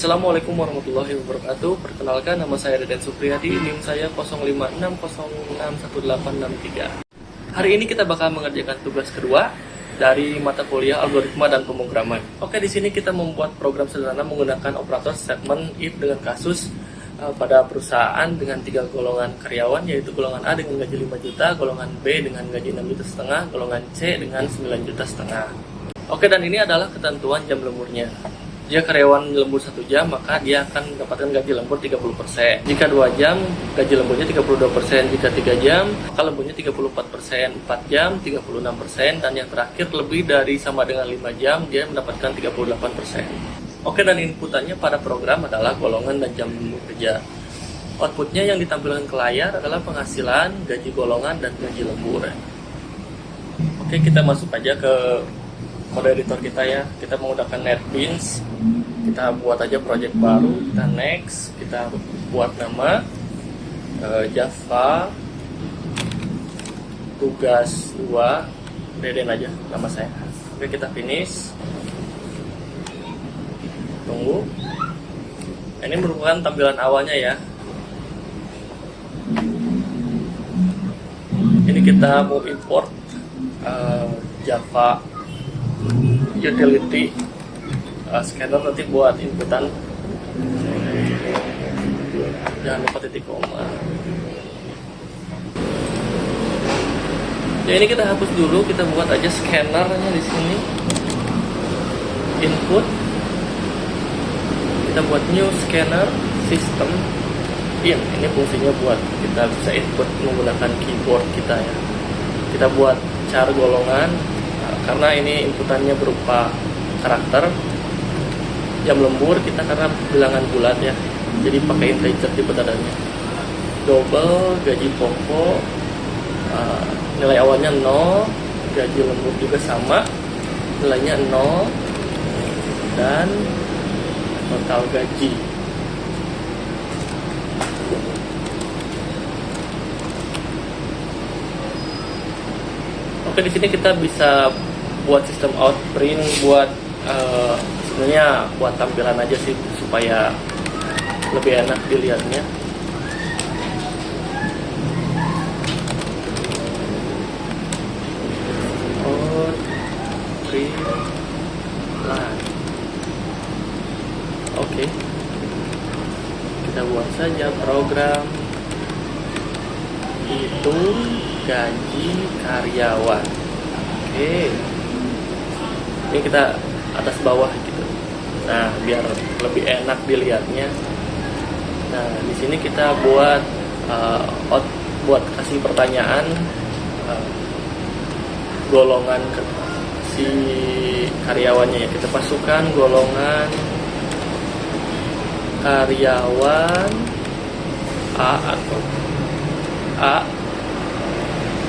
Assalamualaikum warahmatullahi wabarakatuh. Perkenalkan, nama saya Deden Supriyadi, NIM saya 0560611863. Hari ini kita bakal mengerjakan tugas kedua dari mata kuliah algoritma dan pemrograman. Oke, di sini kita membuat program sederhana menggunakan operator statement if dengan kasus pada perusahaan dengan 3 golongan karyawan, yaitu golongan A dengan gaji 5 juta, golongan B dengan gaji 6 juta setengah, golongan C dengan 9 juta setengah. Oke, dan ini adalah ketentuan jam lemburnya. Jika karyawan lembur 1 jam, maka dia akan mendapatkan gaji lembur 30%. Jika 2 jam, gaji lemburnya 32%. Jika 3 jam, maka lemburnya 34%. 4 jam, 36%. Dan yang terakhir, lebih dari sama dengan 5 jam, dia mendapatkan 38%. Oke, dan inputannya pada program adalah golongan dan jam lembur kerja. Outputnya yang ditampilkan ke layar adalah penghasilan, gaji golongan, dan gaji lembur. Oke, kita masuk aja ke kode editor kita ya. Kita menggunakan NetBeans. Kita buat aja project baru, kita next, kita buat nama Java tugas 2 Deden aja nama saya. Oke, kita finish. Tunggu. Ini merupakan tampilan awalnya ya. Ini kita mau import Java utility scanner nanti buat inputan. Jangan lupa titik koma. Ya, ini kita hapus dulu, kita buat aja scannernya di sini. Input. Kita buat new scanner system in. Ini fungsinya buat kita bisa input menggunakan keyboard kita ya. Kita buat char golongan. Karena ini inputannya berupa karakter. Jam lembur kita karena bilangan bulat ya, jadi pakai integer di petadannya. Double gaji pokok, nilai awalnya 0, gaji lembur juga sama, nilainya 0, dan total gaji. Oke, di sini kita bisa buat sistem out print buat sebenarnya buat tampilan aja sih supaya lebih enak dilihatnya. Out print line. Oke, kita buat saja program hitung gaji karyawan. Oke, ini kita atas bawah gitu. Nah, biar lebih enak dilihatnya. Nah, di sini kita buat buat kasih pertanyaan golongan si karyawannya ya. Kita masukkan golongan karyawan A atau A,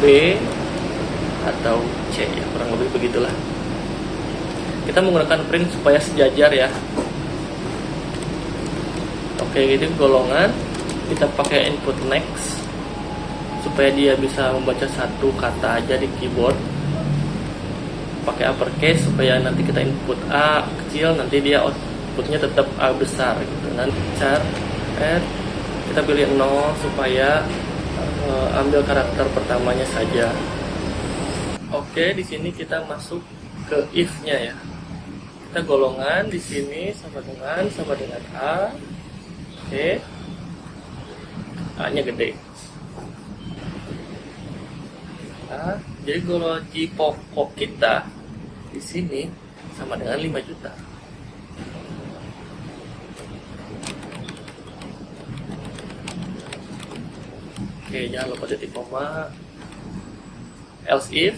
B atau C ya, kurang lebih begitulah. Kita menggunakan print supaya sejajar ya. Oke, ini golongan. Kita pakai input next supaya dia bisa membaca satu kata aja di keyboard. Pakai uppercase supaya nanti kita input A kecil, nanti dia outputnya tetap A besar gitu. Nanti char add, kita pilih 0 supaya ambil karakter pertamanya saja. Oke, di sini kita masuk ke if-nya ya. Kita golongan di sini sama dengan A. Oke. A-nya gede. Nah, jadi gaji pokok kita di sini sama dengan 5 juta. Oke, jangan lupa titik koma. Else if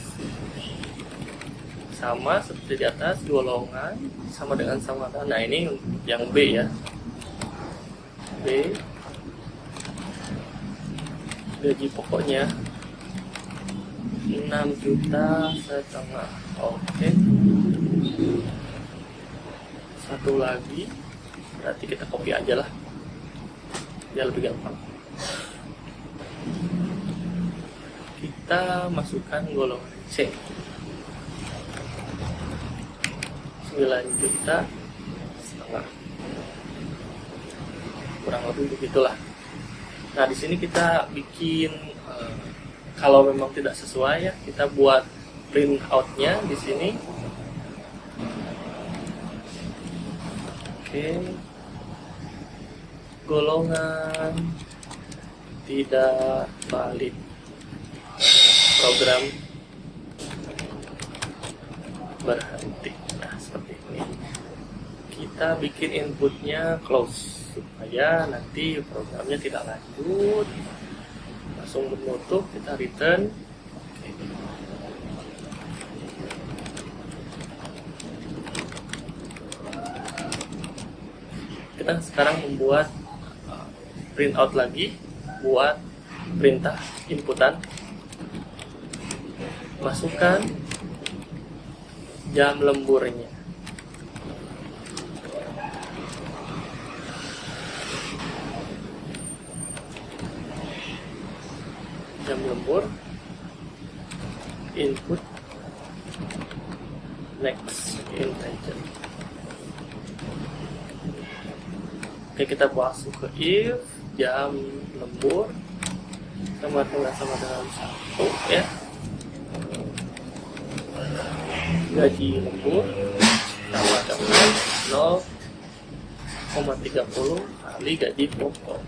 sama seperti di atas, golongan sama dengan sama. Nah, ini yang B ya. B gaji pokoknya 6 juta setengah. Oke. Satu lagi, berarti kita copy aja lah biar lebih gampang. Kita masukkan golongan C 9 juta setengah. kurang lebih begitulah. Nah, di sini kita bikin kalau memang tidak sesuai ya, kita buat print out-nya di sini. Oke. Golongan tidak valid. Program berhenti. Nah, seperti ini. Kita bikin inputnya close supaya nanti programnya tidak lanjut, langsung menutup. Kita return. Kita sekarang membuat print out lagi buat perintah inputan. Masukkan jam lemburnya. Jam lembur, input, next integer. Oke, kita masuk ke if jam lembur sama dengan 1 ya. Gaji lembur sama dengan 0,30 kali gaji pokok.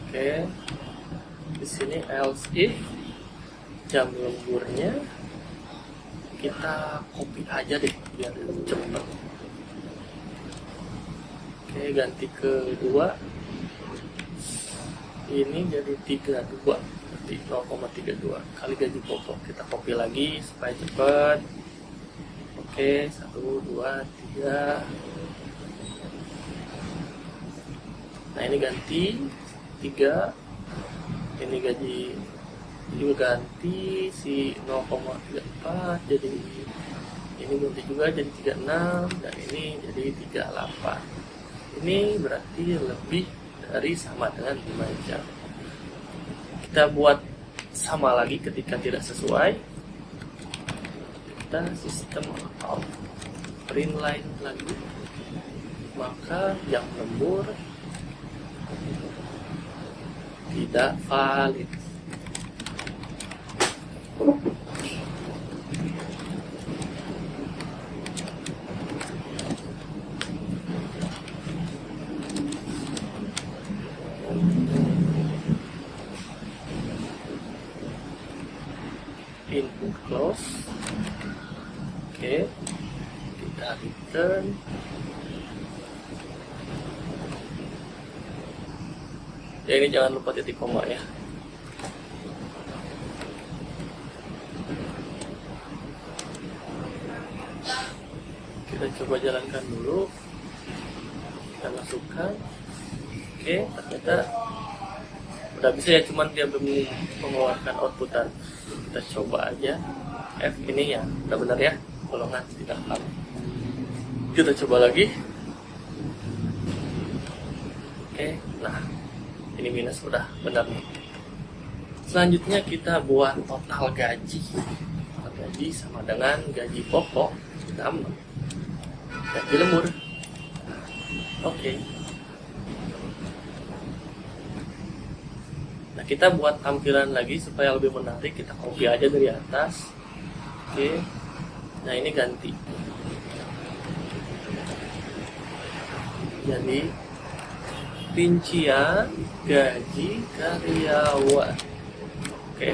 Oke, di sini else if jam lemburnya kita copy aja deh biar cepet. Oke, ganti ke 2. Ini jadi 32, berarti 0,32 kali gaji pokok. Kita copy lagi supaya cepet. Oke, 1, 2, 3. Nah, ini ganti 3. Ini gaji juga ganti si 0,34, jadi ini ganti juga jadi 36, dan ini jadi 38. Ini berarti lebih dari sama dengan 5 jam. Kita buat sama lagi ketika tidak sesuai. Kita sistem out print line lagi, maka jam lembur tidak valid. Input close. Oke, kita return. Ya, ini jangan lupa titik koma ya. Kita coba jalankan dulu. Kita masukkan. Oke, ternyata udah bisa ya, cuman dia belum mengeluarkan outputan. Kita coba aja F ini ya, udah benar ya, golongan tidak valid. Kita coba lagi. Oke, nah ini minus udah benar nih. Selanjutnya kita buat total gaji. Total gaji sama dengan gaji pokok tambah gaji lembur. Oke. Nah, kita buat tampilan lagi supaya lebih menarik. Kita copy aja dari atas. Oke. Nah, ini ganti. Jadi rincian gaji karyawan. Oke.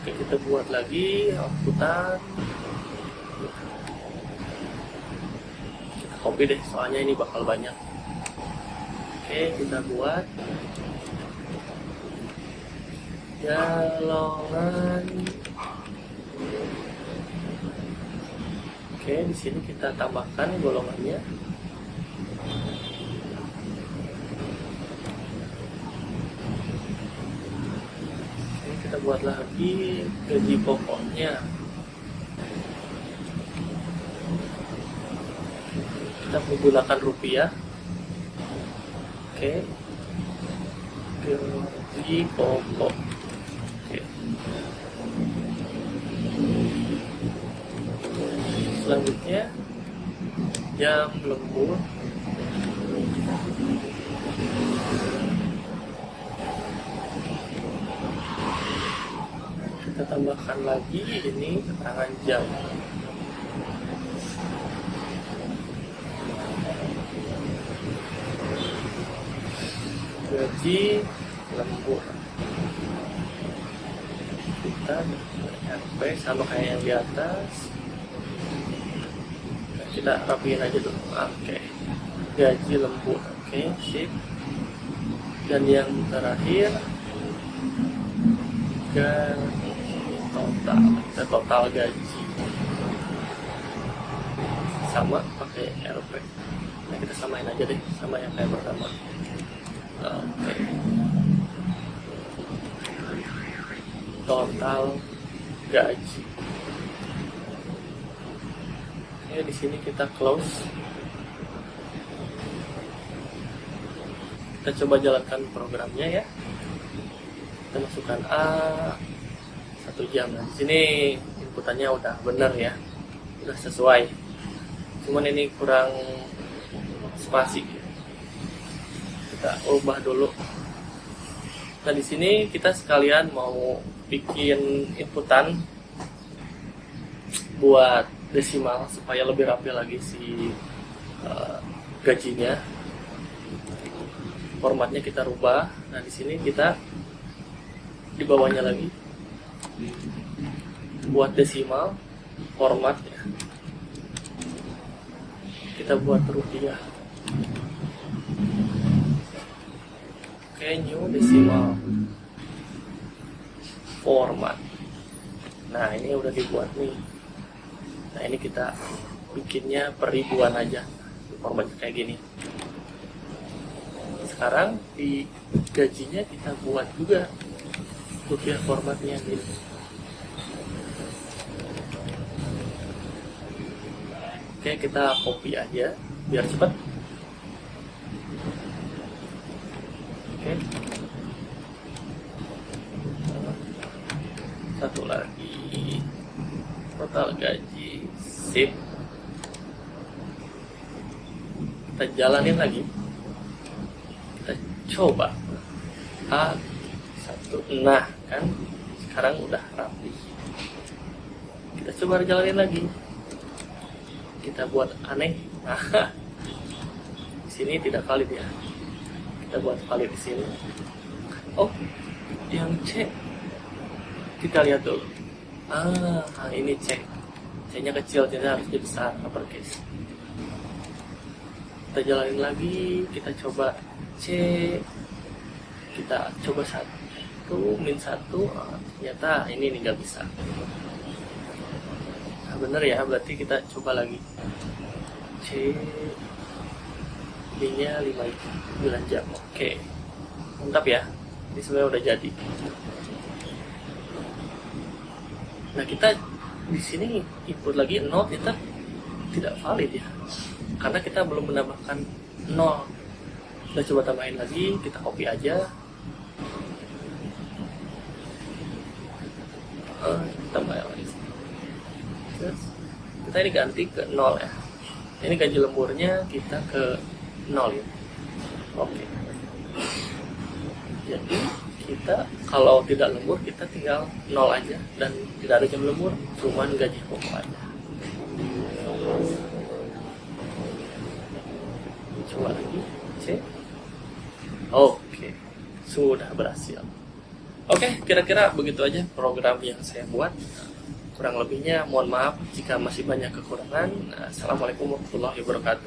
Oke, kita buat lagi outputan. Kita copy deh, soalnya ini bakal banyak. Oke, kita buat golongan. Oke, di sini kita tambahkan golongannya. Oke, kita buat lagi gaji pokoknya. Kita menggunakan rupiah. Oke, gaji pokok. Oke. Selanjutnya jam lembur. Kita tambahkan lagi ini keterangan jam. Gaji lembur. Kita RP sama kayak yang di atas. Kita rapiin aja dulu. Oke. Gaji lembur. Oke, sip. Dan yang terakhir kita total gaji sama pakai RP. Nah, kita samain aja deh sama yang kayak pertama. Oke. Total gaji. Oke, di sini kita close. Kita coba jalankan programnya ya. Kita masukkan A 1 jam. Nah, di sini inputannya udah bener ya, udah sesuai. Cuman ini kurang spasi. Kita ubah dulu. Nah, di sini kita sekalian mau bikin inputan buat desimal supaya lebih rapi lagi si gajinya. Formatnya kita rubah. Nah, di sini kita di bawahnya lagi buat desimal formatnya. Kita buat rupiah. Oke, new decimal format. Nah, ini udah dibuat nih. Nah, ini kita bikinnya per ribuan aja. Formatnya kayak gini. Sekarang di gajinya kita buat juga rupiah formatnya gitu. Oke, kita copy aja biar cepat. Oke. Satu lagi. Total gaji. Sip. Kita jalanin lagi. Kita coba. A1. Nah, kan sekarang udah rapi. Kita coba jalanin lagi. Kita buat aneh. Nah, di sini tidak valid ya. Kita buat valid di sini. Oh, yang C. Kita lihat dulu. Ini C. C-nya kecil, jadi harus besar, uppercase. Kita jalanin lagi. Kita coba C. Kita coba 1, -1. Ternyata ini nggak bisa. Nah, bener ya, berarti kita coba lagi. C, B-nya 9 jam. Oke, mantap ya. Ini sebenarnya udah jadi. Nah, kita di sini input lagi 0, kita tidak valid ya, karena kita belum menambahkan 0. Kita coba tambahin lagi, kita copy aja. Tambahin lagi. Terus, kita ini ganti ke 0 ya. Ini gaji lemburnya kita ke 0 ya. Oke. Jadi kita kalau tidak lembur kita tinggal 0 aja dan tidak ada jam lembur, cuman gaji pokok aja. Coba lagi C. Oke, sudah berhasil. Oke, kira-kira begitu aja program yang saya buat. Kurang lebihnya mohon maaf jika masih banyak kekurangan. Assalamualaikum warahmatullahi wabarakatuh.